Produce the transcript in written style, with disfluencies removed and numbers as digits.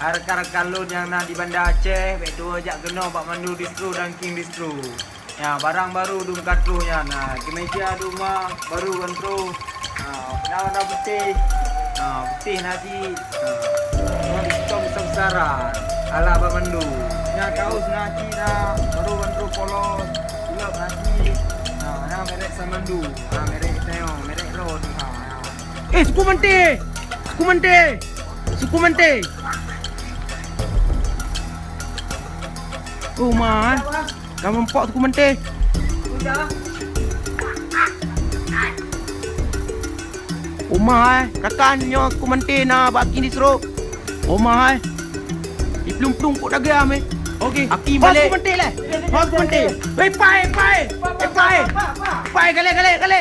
Rekan-rekan lun yang nak di Bandar Aceh, baik dua jak kena Pak Mandu Distro dan King Distro. Ya, barang baru dum katrunya. Nah, kemeja rumah baru kontrol. Warna putih. Putih nasi. Diskon besar-besaran. Ala Pak Mandu. Ya, kaos nasi dah baru kontrol polos. Gulab nasi. Nah, merek Samandu. Merek Teo, merek Ron. Suku Mente. Suku Mente. Suku Mente. Oh, mahal. Kamu empok Suku Mente. Oh, mahal. Rakannya Suku Mente nak bakin di seruk. Oh, mahal. Di pelung-pelung kok dah geram eh. Okey. Aki balik. Suku Mente lah. Suku Mente. Pai. Pai, gale.